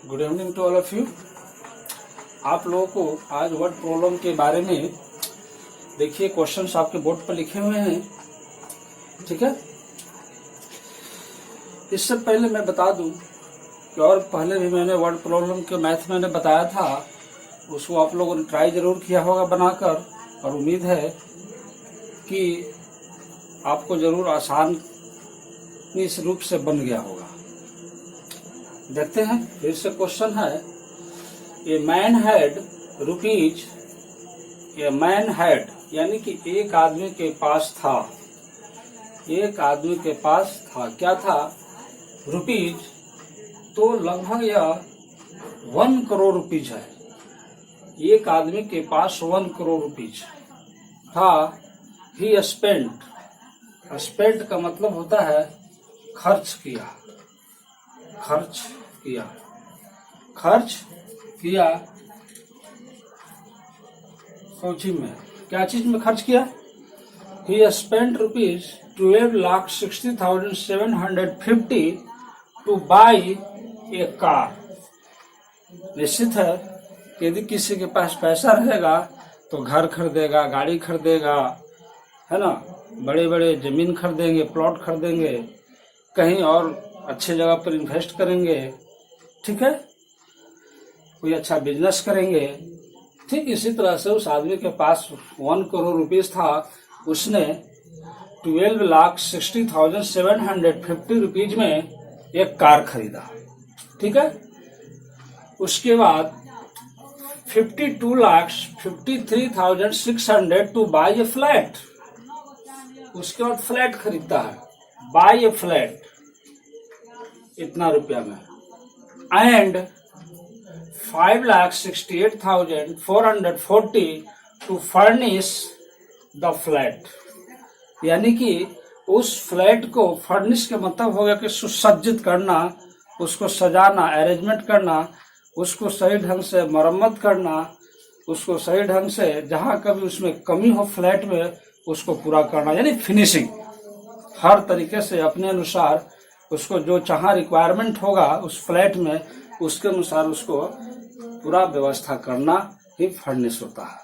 Good evening to all of you. आप लोगों को आज वर्ड प्रॉब्लम के बारे में देखिए क्वेश्चंस आपके बोर्ड पर लिखे हुए हैं, ठीक है। इससे पहले मैं बता दूं कि और पहले भी मैंने वर्ड प्रॉब्लम के मैथ मैंने बताया था, उसको आप लोगों ने ट्राई जरूर किया होगा बनाकर, और उम्मीद है कि आपको जरूर आसान इस रूप से बन गया होगा। देखते हैं, फिर से क्वेश्चन है, a man had rupees, a man had यानी कि एक आदमी के पास था, एक आदमी के पास था, क्या था? रुपीज। तो लगभग यह 1 करोड़ रुपीज है। एक आदमी के पास 1 करोड़ रुपीज था। ही स्पेंट, स्पेंट का मतलब होता है खर्च किया, खर्च किया, खर्च किया। कौची में, क्या चीज में खर्च किया? ही spent rupees 12,60,750 two by A car. निश्चित है कि यदि किसी के पास पैसा रहेगा तो घर खरीदेगा, गाड़ी खरीदेगा, है ना, बड़े बड़े जमीन खरीदेंगे, प्लॉट खरीदेंगे, कहीं और अच्छे जगह पर इन्वेस्ट करेंगे, ठीक है, कोई अच्छा बिजनेस करेंगे। ठीक इसी तरह से उस आदमी के पास 1 करोड़ रुपीज था। उसने 12,60,750 रुपीज में एक कार खरीदा, ठीक है। उसके बाद 52,53,600 टू बाई ए फ्लैट। उसके बाद फ्लैट खरीदता है, बाई ए फ्लैट, इतना रुपया में। And 5,68,440 to furnish the flat. यानी कि उस फ्लैट को फर्निश का मतलब हो गया कि सुसज्जित करना, उसको सजाना, अरेंजमेंट करना, उसको सही ढंग से मरम्मत करना, उसको सही ढंग से जहां कभी उसमें कमी हो फ्लैट में उसको पूरा करना, यानी फिनिशिंग। हर तरीके से अपने अनुसार उसको जो चाह रिक्वायरमेंट होगा उस फ्लैट में, उसके अनुसार उसको पूरा व्यवस्था करना ही फर्निश होता है।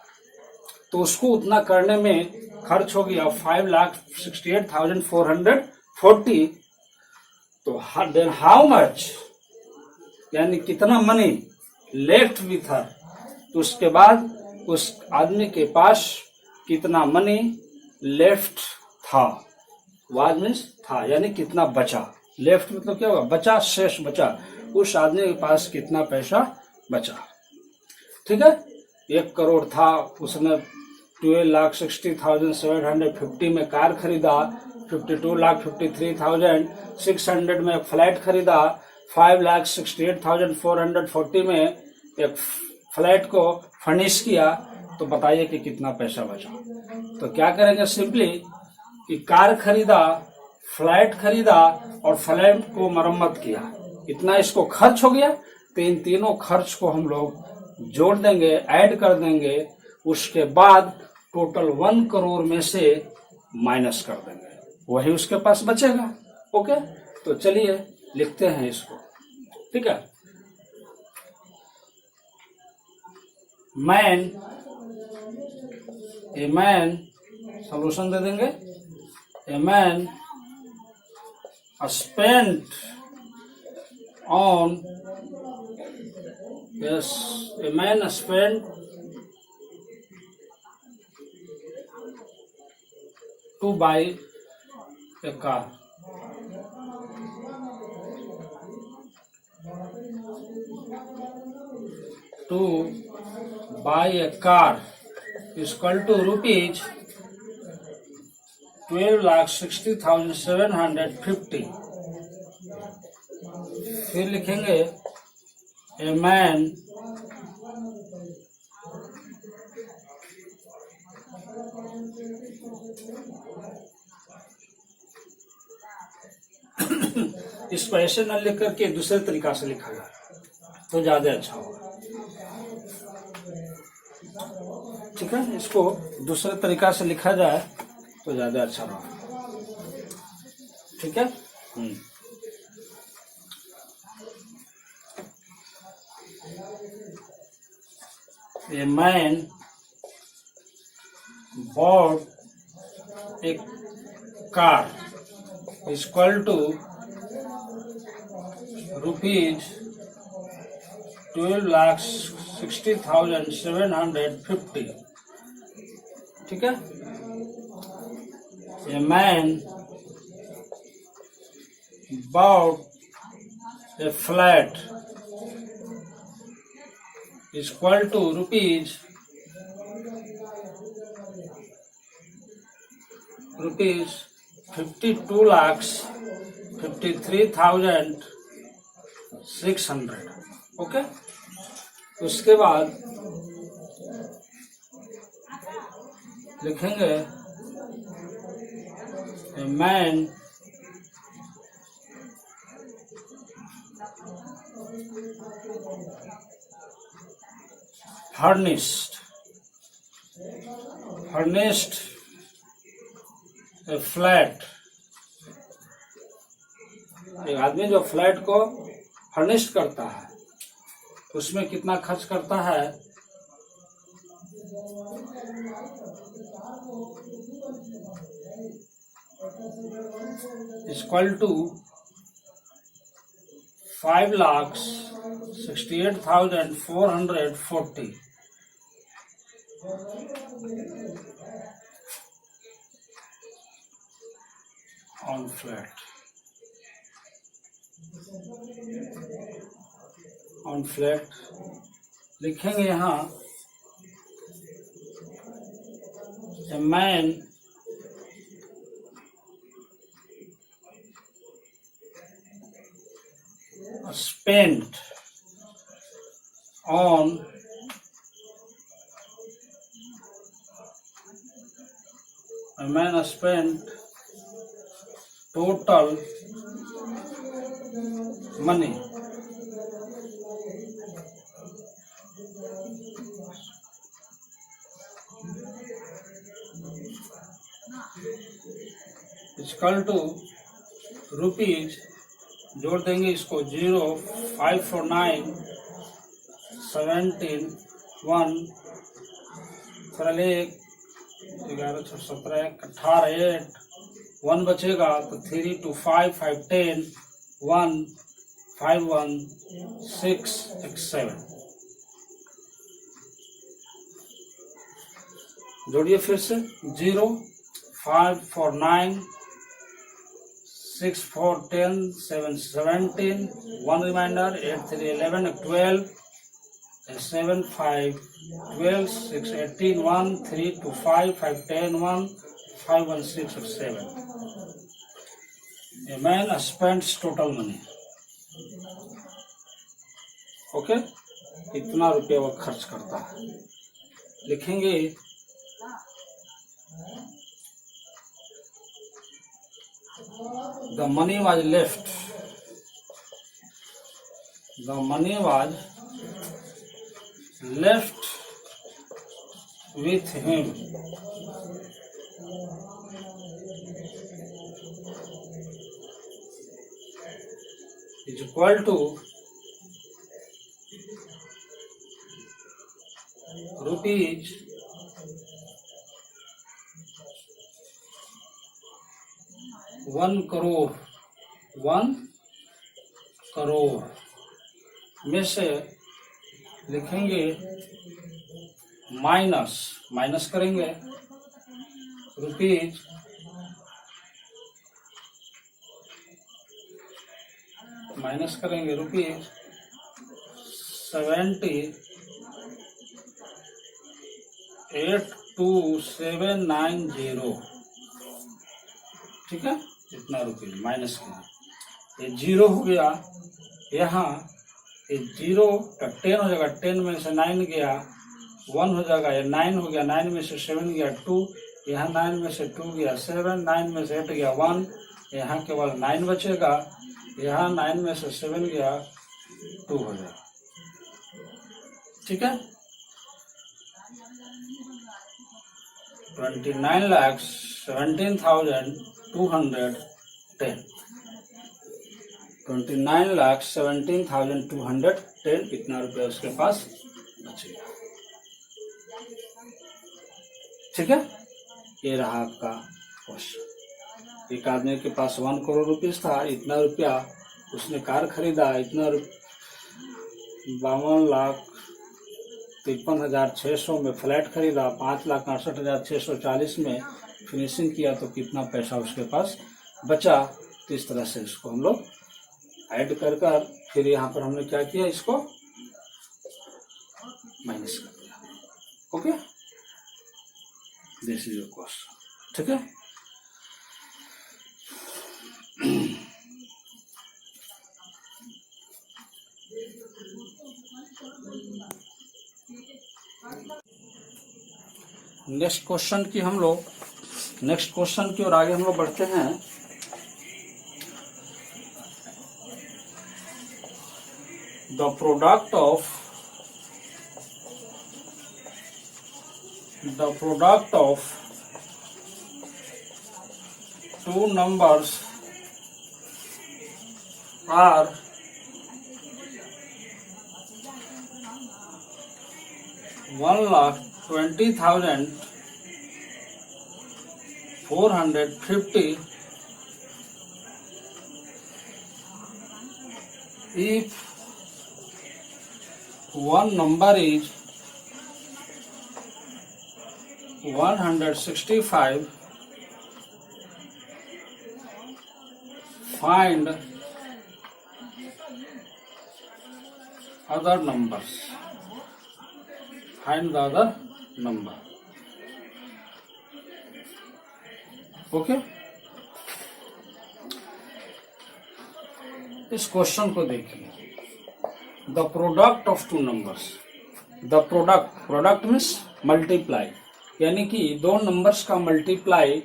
तो उसको उतना करने में खर्च हो गया 5,68,440। तो देन हाउ मच, यानी कितना मनी लेफ्ट विथ हर। तो उसके बाद उस आदमी के पास कितना मनी लेफ्ट था। वाज मीन्स था, यानी कितना बचा। लेफ्ट मतलब क्या होगा? बचा, शेष बचा। उस आदमी के पास कितना पैसा बचा, ठीक है। 1 करोड़ था, उसने 12,60,750 में कार खरीदा, 52,53,600 में फ्लैट खरीदा, 5,68,440 में एक फ्लैट को फर्निश किया। तो बताइए कि कितना पैसा बचा। तो क्या करेंगे? सिंपली कि कार खरीदा, फ्लैट खरीदा और फ्लैट को मरम्मत किया, इतना इसको खर्च हो गया। तो इन तीनों खर्च को हम लोग जोड़ देंगे, ऐड कर देंगे। उसके बाद टोटल 1 करोड़ में से माइनस कर देंगे, वही उसके पास बचेगा। ओके, तो चलिए लिखते हैं इसको, ठीक है। मैन, ए मैन, सॉल्यूशन दे देंगे। ए man spent on, yes, a man spent to buy a car. To buy a car is equal to rupees 12,60,750। फिर लिखेंगे ए मैन इसको ऐसे न लिख करके दूसरे तरीका से लिखा जाए तो ज्यादा अच्छा होगा, ठीक है। इसको दूसरे तरीका से लिखा जाए तो ज्यादा अच्छा रहा, ठीक है। A man bought a car is equal to rupees 12,60,750. ठीक है. A man bought a flat is equal to rupees 52,53,600. Okay. उसके बाद लिखेंगे a man furnished a flat. एक आदमी जो फ्लैट को फर्निश्ड करता है उसमें कितना खर्च करता है? Equal to 5,68,440. ऑन फ्लैट लिखेंगे यहाँ a man spent on a man spent total money equal to rupees, जोड़ देंगे इसको 0,549,17 1 सरल 1 11 17 18 8 1 बचेगा तो 3 2 5 5 10 1 5 1 6 7. जोड़िए फिर से 0 5 4 9 6 4 10 7 17 1 reminder 8 3 11 12 7 5 12 6 18 1 3 2 5 5 10 1 5 1 6 7. A man spends total money. Okay. इतना रुपया वो खर्च करता है. लिखेंगे the money was left with him is equal to rupees 1 crore में से लिखेंगे माइनस करेंगे रुपीज 78,2790. ठीक है. इतना रुपये माइनस किया. ये 0 हो गया. यहाँ ये 0 का 10 हो जाएगा. 10 में से 9 गया 1 हो जाएगा. ये 9 हो गया. 9 में से 7 गया 2. यहाँ 9 में से 2 गया 7. 9 में से 8 गया 1. यहाँ केवल 9 बचेगा. यहाँ 9 में से 7 गया 2 हो जाएगा. ठीक है. 29,17,210. 29,17,210 इतना रुपया उसके पास बचेगा. ठीक है, ये रहा आपका क्वेश्चन। एक आदमी के पास 1 करोड़ रुपीस था, इतना रुपया उसने कार खरीदा, इतना 52,53,600 में फ्लैट खरीदा, 5,68,640 में फिनिशिंग किया, तो कितना पैसा उसके पास बचा। तो इस तरह से इसको हम लोग ऐड कर फिर यहाँ पर हमने क्या किया, इसको माइनस कर दिया। Okay, this is your question. ठीक है, नेक्स्ट क्वेश्चन की ओर आगे हम लोग बढ़ते हैं। The product of two numbers are 1,20,450 if one number is 165, find other numbers. Find the other number. Okay? इस क्वेश्चन को देखिए। The product of two numbers, the product means multiply, यानी कि दो नंबर्स का मल्टीप्लाई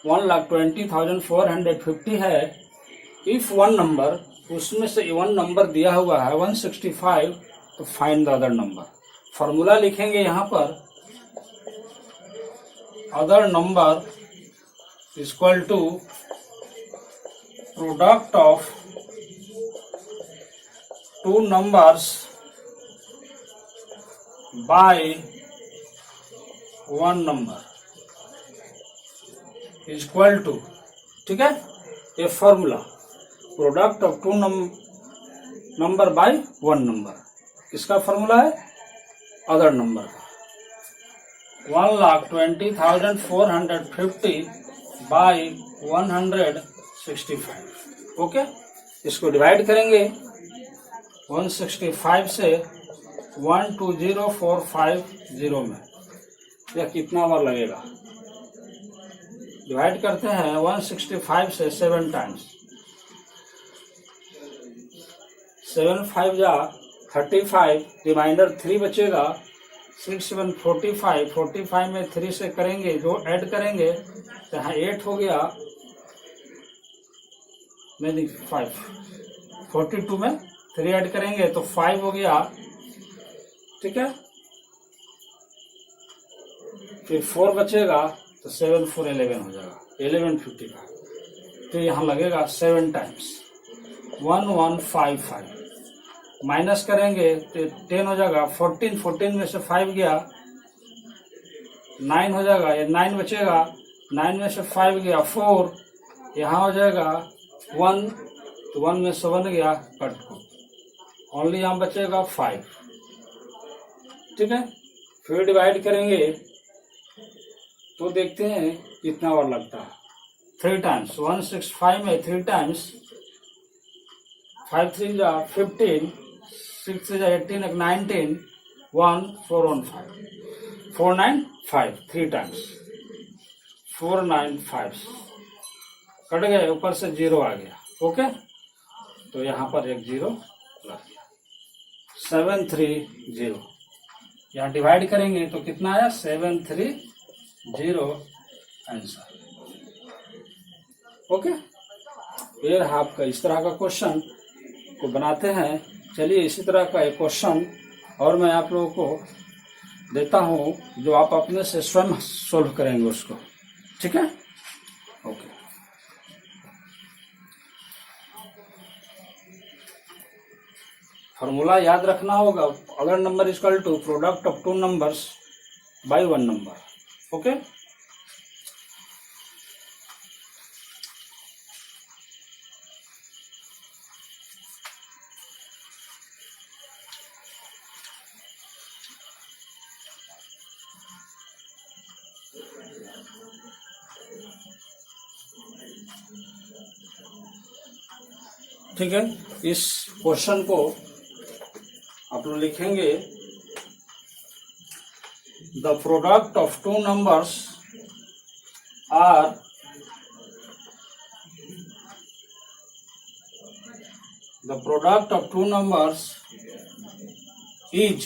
1,20,450 है। इफ वन नंबर, उसमें से वन नंबर दिया हुआ है 165, तो find the other number. Formula लिखेंगे यहाँ पर, other number equal to product of two numbers by one number equal to, ठीक है, ये formula, product of two number by one number, किसका फॉर्मूला है, अदर नंबर का। 1,20,450 बाय 165। ओके, इसको डिवाइड करेंगे 165 से 120,450 में, यह कितना बार लगेगा, डिवाइड करते हैं 165 से 7 टाइम्स, 7 5 जा 35, रिमाइंडर 3 बचेगा, 6 7 45, 45 में 3 से करेंगे, जो ऐड करेंगे तो यहाँ 8 हो गया, नहीं 5, 42 में 3 ऐड करेंगे तो 5 हो गया, ठीक है, फिर 4 बचेगा तो 7 4 11 हो जाएगा, 1155, तो यहाँ लगेगा 7 टाइम्स 1155, माइनस करेंगे तो 10 हो जाएगा, 14 में से 5 गया 9 हो जाएगा, ये 9 बचेगा, 9 में से 5 गया 4, यहाँ हो जाएगा 1, तो 1 में से 1 गया, कट को ओनली यहाँ बचेगा 5, ठीक है। फिर डिवाइड करेंगे तो देखते हैं कितना बार लगता है, 3 टाइम्स, 165 में 3 टाइम्स, 5 3 जा 15, 6 3 जा 18, 19, 1 4 1 5, 495, 3 टाइम्स 495, कट गए, ऊपर से 0 आ गया। ओके, तो यहाँ पर एक 0 लग गया, 730, यहाँ डिवाइड करेंगे तो कितना आया, 730 आंसर। ओके, ये रहा आपका इस तरह का क्वेश्चन को बनाते हैं। चलिए इसी तरह का एक क्वेश्चन और मैं आप लोगों को देता हूं, जो आप अपने से स्वयं सोल्व करेंगे उसको, ठीक है। ओके, फॉर्मूला याद रखना होगा, other number equal to product of two numbers by one number. Okay. ठीक है, इस क्वेश्चन को आप लोग लिखेंगे the product of two numbers are the product of two numbers is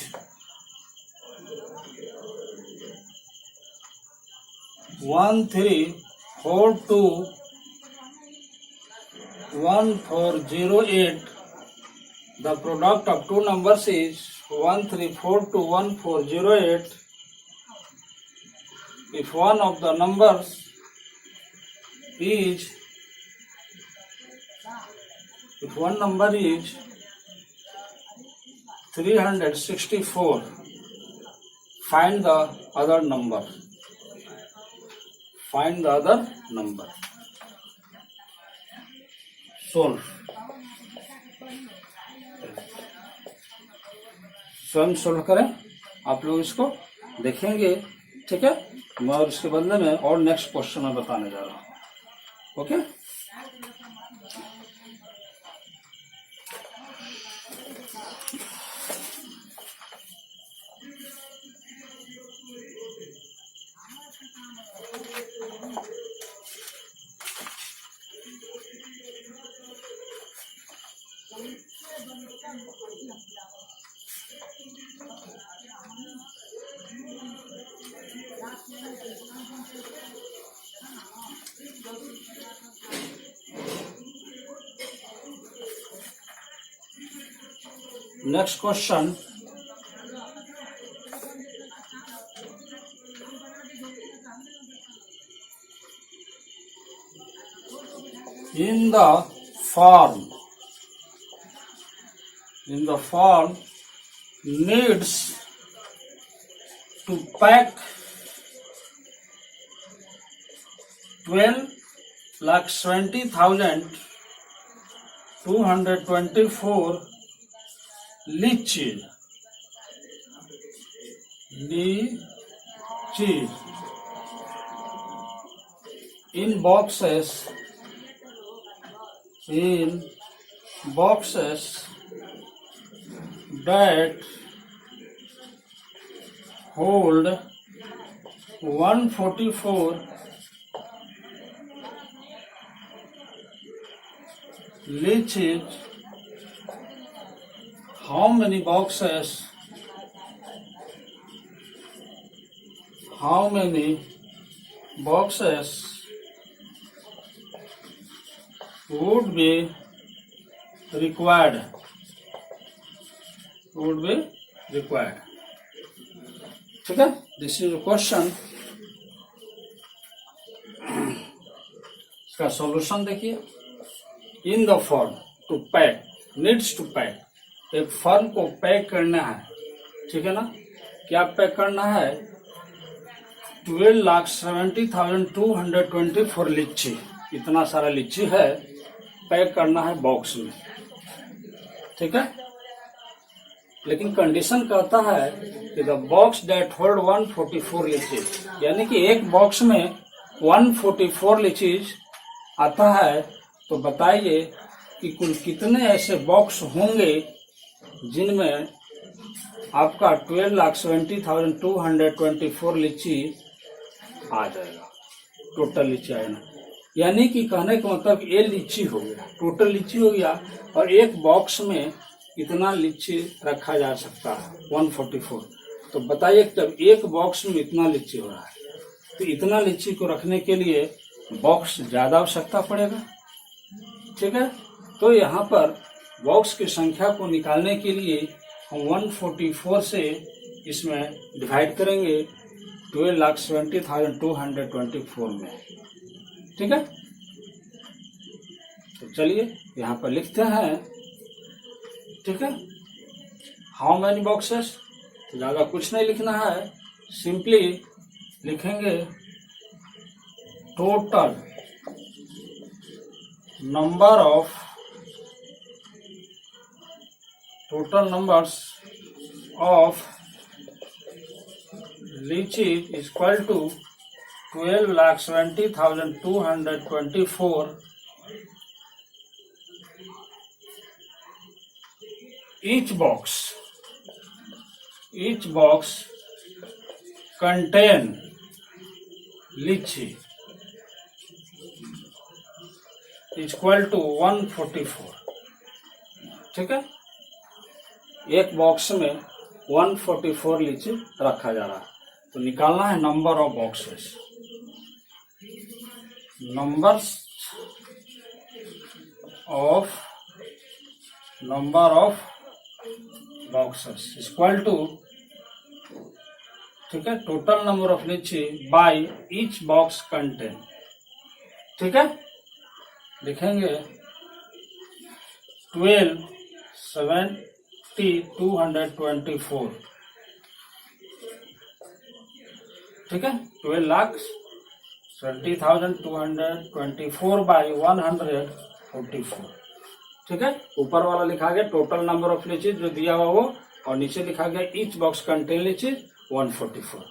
13421408. The product of two numbers is 13421408. If one of the numbers is If one number is 364, find the other number. Find the other number. Solve. स्वयं solve करें, आप लोग इसको देखेंगे, ठीक है। मैं और इसके बदले में और नेक्स्ट क्वेश्चन में बताने जा रहा हूँ, okay. Next question. In the form needs to pack 12,20,224 lychees in boxes that hold 144 lychees. How many boxes would be required? ठीक है, दिस इज क्वेश्चन। इसका सॉल्यूशन देखिए। In the form to pack, needs to pack, एक firm को pack करना है, ठीक है ना। क्या पैक करना है? 12,70,224 लीची, इतना सारा लीची है, पैक करना है बॉक्स में, ठीक है। लेकिन कंडीशन कहता है कि the box that hold 144 lychees, यानी कि एक बॉक्स में 144 लीचीज आता है। तो बताइए कि कुल कितने ऐसे बॉक्स होंगे जिनमें आपका 12,70,224 लीची आ जाएगा, टोटल लीची आएगा। यानी कि कहने का मतलब ये लीची हो गया, टोटल लीची हो गया, और एक बॉक्स में इतना लीची रखा जा सकता है 144। तो बताइए जब एक बॉक्स में इतना लीची हो रहा है, तो इतना लीची को रखने के लिए बॉक्स ज्यादा आवश्यकता पड़ेगा, ठीक है। तो यहाँ पर बॉक्स की संख्या को निकालने के लिए हम 144 से इसमें डिवाइड करेंगे 12,70,224 में, ठीक है। तो चलिए यहाँ पर लिखते हैं, ठीक है। हाउ मैनी बॉक्सेस, ज्यादा कुछ नहीं लिखना है, सिंपली लिखेंगे total numbers of lychees is equal to 12,70,224 each box contain लीची इक्वल टू 144। ठीक है, एक बॉक्स में 144 लीची रखा जा रहा है। तो निकालना है number of boxes. Number of boxes equal to, ठीक है, total number of lychee by each box contain. ठीक है, लिखेंगे 12 70 224। ठीक है, 12,70,224 बाई 144। ठीक है, ऊपर वाला लिखा गया टोटल नंबर ऑफ लीचीज जो दिया हुआ वो, और नीचे लिखा गया ईच बॉक्स कंटेन लीचीज 144।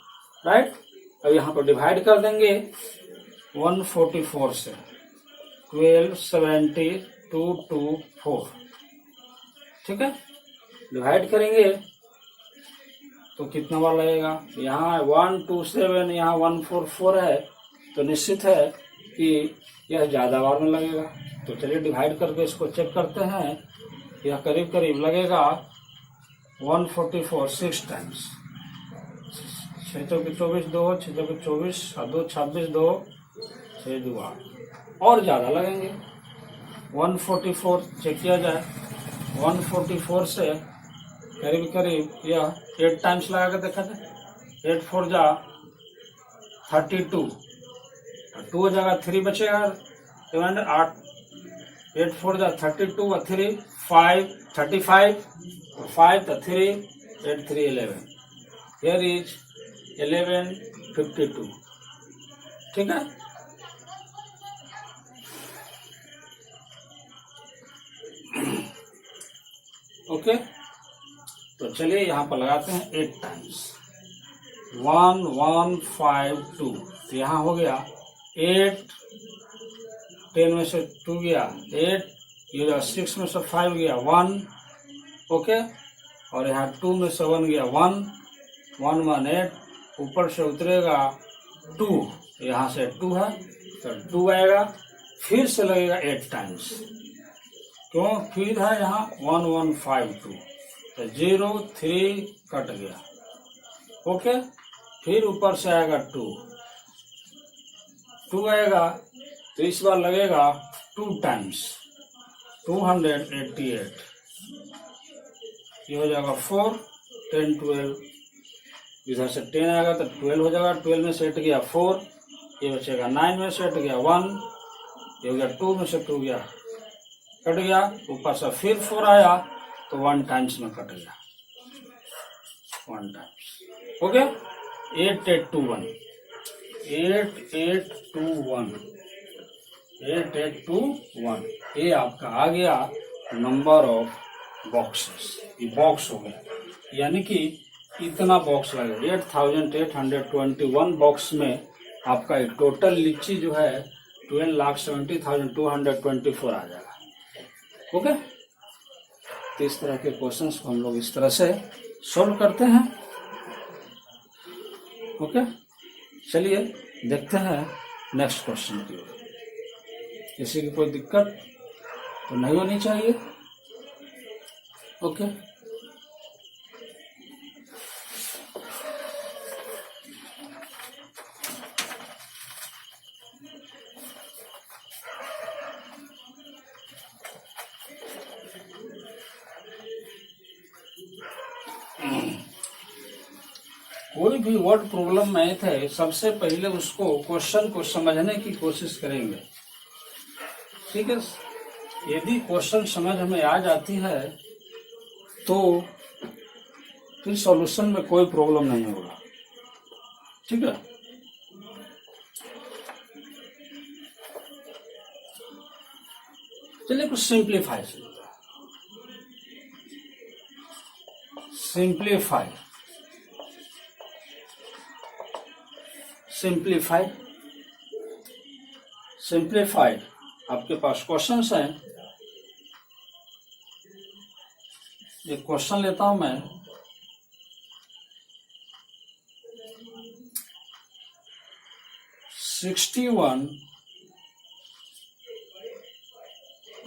राइट, अब यहाँ पर डिवाइड कर देंगे 144 से 12 70 224। ठीक है, डिवाइड करेंगे तो कितना बार लगेगा, यहाँ 127, यहाँ 144 है, तो निश्चित है कि यह ज्यादा बार में लगेगा। तो चलिए डिवाइड करके इसको चेक करते हैं। यह करीब करीब लगेगा 144 6 टाइम्स, 6 चौके 24 2, 6 चौके 24 2 26 2 6 2 8, और ज्यादा लगेंगे। 144 चेक किया जाए, 144 से करीब करीब यह 8 टाइम्स लगा के देखा जाए। 8 4 जा 32, 2 जगह 3 बचेगा, 8 8 4 जा 32 और 3 5 35 और 5 तो 3 8 3 11। Here is 1152। ठीक है, ओके। तो चलिए यहाँ पर लगाते हैं 8 टाइम्स 1152। तो यहाँ हो गया 8, 10 में से 2 गया 8, ये 6 में से 5 गया 1, ओके, और यहाँ 2 में से 1 गया 1, 1 1 8, ऊपर से उतरेगा 2, यहाँ से 2 है तो 2 आएगा, फिर से लगेगा 8 टाइम्स, क्यों, फिर है यहाँ 1152, तो 0 3 कट गया, ओके, फिर ऊपर से आएगा 2 आएगा, तो इस बार लगेगा 2 टाइम्स 288, ये हो जाएगा 4 10 12, इधर से 10 आएगा तो 12 हो जाएगा, 12 में से 8 गया 4, ये बचेगा 9 में से 8 गया 1, ये हो गया 2 में से 2 गया कट गया, ऊपर से फिर 4 आया तो 1 टाइम्स में कट गया, 1 टाइम्स, ओके। 8821 8821 ये आपका आ गया नंबर ऑफ बॉक्सेस। ये बॉक्स हो गया, यानी कि इतना बॉक्स लगेगा 8821 बॉक्स में आपका टोटल लीची जो है 12,70,224 आ जाएगा, ओके। तो इस तरह के क्वेश्चंस को हम लोग इस तरह से सॉल्व करते हैं, ओके। चलिए देखते हैं नेक्स्ट क्वेश्चन की ओर। किसी की कोई दिक्कत तो नहीं होनी चाहिए, ओके। कोई भी वर्ड प्रॉब्लम मैथ है, सबसे पहले उसको क्वेश्चन को समझने की कोशिश करेंगे, ठीक है। यदि क्वेश्चन समझ हमें आ जाती है तो फिर सॉल्यूशन में कोई प्रॉब्लम नहीं होगा, ठीक है। चलिए कुछ सिंप्लीफाई सिंप्लीफाइड आपके पास क्वेश्चंस हैं। एक क्वेश्चन लेता हूं मैं। (61)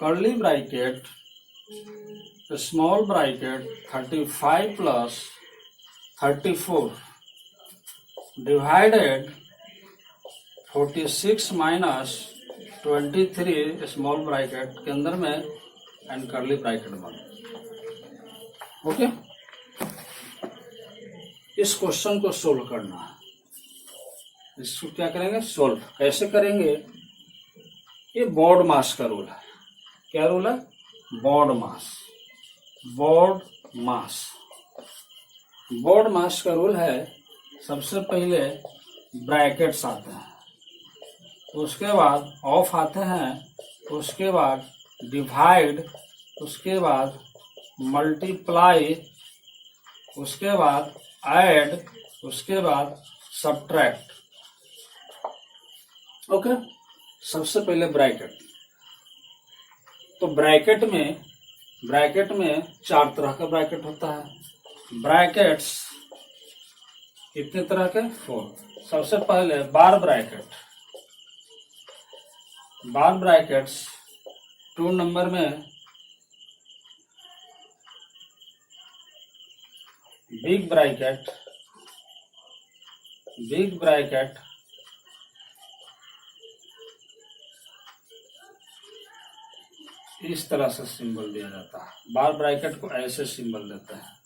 curly bracket small bracket 35 plus 34 divided 46 minus 23 small bracket के अंदर में एंड कर्ली ब्रैकेट बंद। ओके, इस क्वेश्चन को सोल्व करना है। इसको क्या करेंगे? सोल्व। कैसे करेंगे? ये बोर्ड मास का रूल है। क्या रूल है? बोर्ड मास। बोर्ड मास। बोर्ड मास का रूल है, सबसे पहले ब्रैकेट्स आते हैं, उसके बाद ऑफ आते हैं, उसके बाद डिवाइड, उसके बाद मल्टीप्लाई, उसके बाद ऐड, उसके बाद सब्ट्रैक्ट। ओके, सबसे पहले ब्रैकेट। तो ब्रैकेट में 4 तरह का ब्रैकेट होता है। ब्रैकेट्स कितने तरह के? 4। सबसे पहले बार ब्रैकेट। बार ब्रैकेट्स 2 नंबर में बिग ब्रैकेट इस तरह से सिंबल दिया जाता है। बार ब्रैकेट को ऐसे सिंबल देते हैं।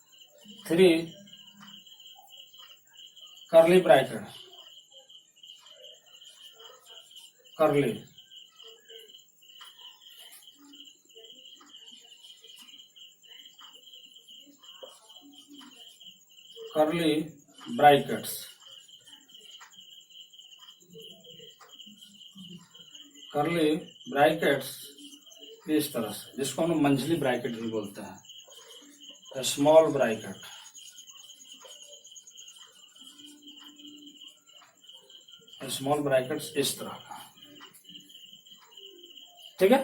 3 curly bracket, curly brackets, curly brackets इस तरह से, जिसको हम मंझली ब्रैकेट भी बोलते हैं। स्मॉल ब्रैकेट, स्मॉल ब्रैकेट्स इस तरह का। ठीक है,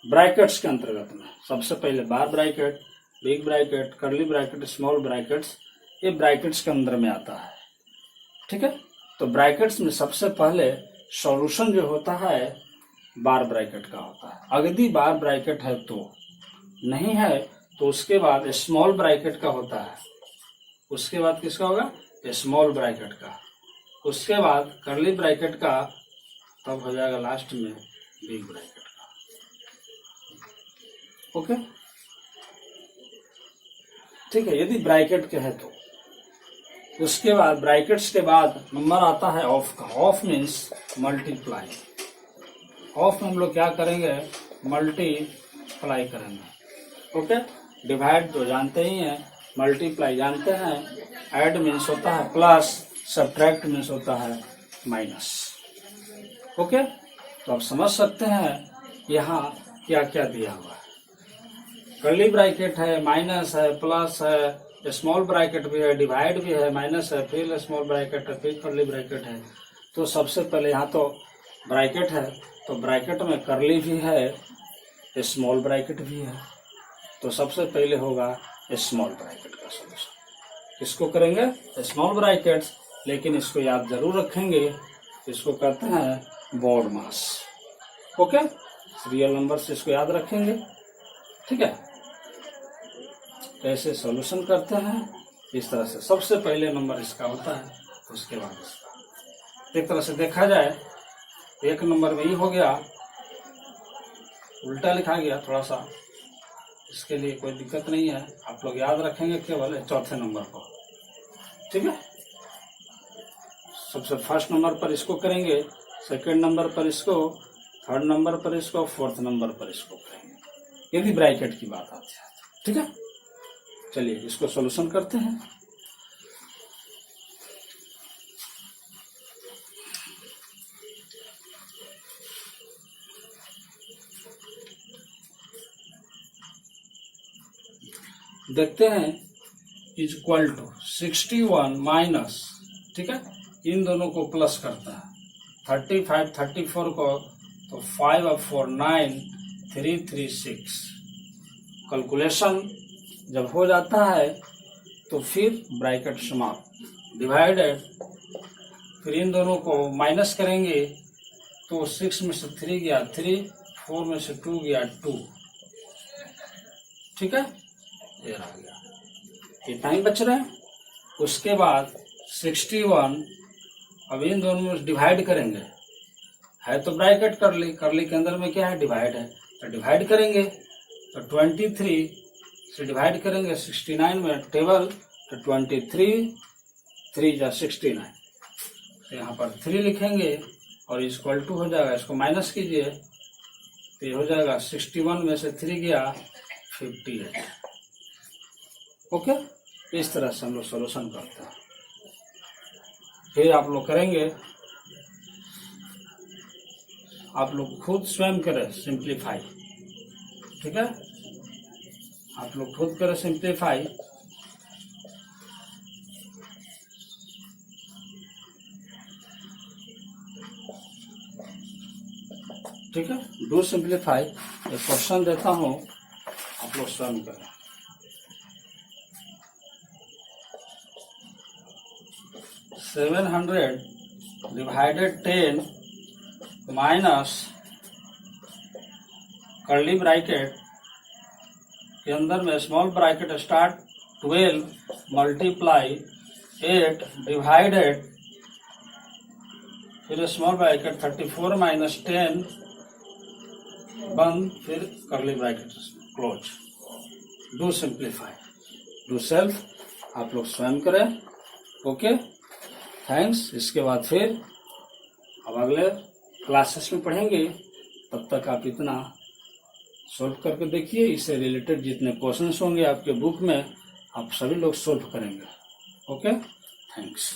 ब्रैकेट्स के अंतर्गत में सबसे पहले bar bracket, big bracket, curly bracket, small brackets, ये ब्रैकेट्स के अंदर में आता है। ठीक है, तो ब्रैकेट्स में सबसे पहले सॉल्यूशन जो होता है बार ब्रैकेट का होता है। अगदी बार ब्रैकेट है तो, नहीं है तो उसके बाद स्मॉल ब्रैकेट का होता है। उसके बाद किसका होगा? स्मॉल ब्रैकेट का। उसके बाद कर्ली ब्रैकेट का, तब हो जाएगा लास्ट में बिग ब्रैकेट का। ओके, ठीक है। यदि ब्रैकेट के है तो उसके बाद ब्रैकेट्स के बाद नंबर आता है ऑफ का। Of means multiply. ऑफ में हम लोग क्या करेंगे? मल्टीप्लाई करेंगे। ओके, डिवाइड तो जानते ही हैं, मल्टीप्लाई जानते हैं, ऐड मीन्स होता है प्लस, सब्ट्रैक्ट मीन्स होता है माइनस। ओके, तो आप समझ सकते हैं यहाँ क्या क्या दिया हुआ है। कर्ली ब्रैकेट है, माइनस है, प्लस है, स्मॉल ब्रैकेट भी है, डिवाइड भी है, माइनस है, फिर स्मॉल ब्रैकेट है, फिर कर्ली ब्रैकेट है। तो सबसे पहले यहाँ तो ब्रैकेट है, तो ब्रैकेट में कर्ली भी है, स्मॉल ब्रैकेट भी है। तो सबसे पहले होगा स्मॉल ब्रैकेट का सॉल्यूशन। इसको करेंगे स्मॉल ब्रैकेट्स, लेकिन इसको याद जरूर रखेंगे, इसको कहते हैं बोर्ड मास। ओके, रियल नंबर से इसको याद रखेंगे। ठीक है, कैसे सॉल्यूशन करते हैं? इस तरह से सबसे पहले नंबर इसका होता है, उसके बाद इसका। एक तरह से देखा जाए 1 नंबर में ही हो गया, उल्टा लिखा गया थोड़ा सा, इसके लिए कोई दिक्कत नहीं है। आप लोग याद रखेंगे केवल 4थे नंबर को। ठीक है, सबसे फर्स्ट नंबर पर इसको करेंगे, सेकंड नंबर पर इसको, थर्ड नंबर पर इसको, फोर्थ नंबर पर इसको करेंगे, यदि ब्रैकेट की बात आती है। ठीक है, चलिए इसको सॉल्यूशन करते हैं। देखते हैं, इज इक्वल टू 61 माइनस, ठीक है, इन दोनों को प्लस करता है, 35 34 को, तो 5 और 4 9 3 3 6। कैलकुलेशन जब हो जाता है तो फिर ब्रैकेट समाप्त, डिवाइडेड, फिर इन दोनों को माइनस करेंगे तो 6 में से 3 गया 3, 4 में से 2 गया 2। ठीक है, ये रह गया, इतना ही बच रहा है। उसके बाद 61, अब इन दोनों में डिवाइड करेंगे, है तो ब्रैकेट करली के अंदर में क्या है, डिवाइड है, तो डिवाइड करेंगे तो 23 से डिवाइड करेंगे 69 में टेबल, तो 23 3 जा 69, तो यहाँ पर 3 लिखेंगे और इक्वल टू हो जाएगा, इसको माइनस कीजिए तो ये हो जाएगा 61 में से 3 गया 58। ओके, इस तरह से हम लोग सोल्यूशन करते हैं। फिर आप लोग करेंगे, आप लोग खुद स्वयं करें सिंप्लीफाई। ठीक है, आप लोग खुद करें सिंप्लीफाई। ठीक है, डू सिंप्लीफाई। एक क्वेश्चन देता हूं, आप लोग स्वयं करें। (700) डिवाइडेड 10 माइनस कर्ली ब्रैकेट के अंदर में small bracket start 12 multiply 8 divided, फिर स्मॉल ब्रैकेट 34 माइनस 10 बंद, फिर curly bracket close. Do simplify, do self, आप लोग स्वयं करें। Okay, thanks. इसके बाद फिर अब अगले क्लासेस में पढ़ेंगे, तब तक आप इतना सोल्व करके देखिए। इससे रिलेटेड जितने क्वेश्चंस होंगे आपके बुक में, आप सभी लोग सोल्व करेंगे। Okay, thanks.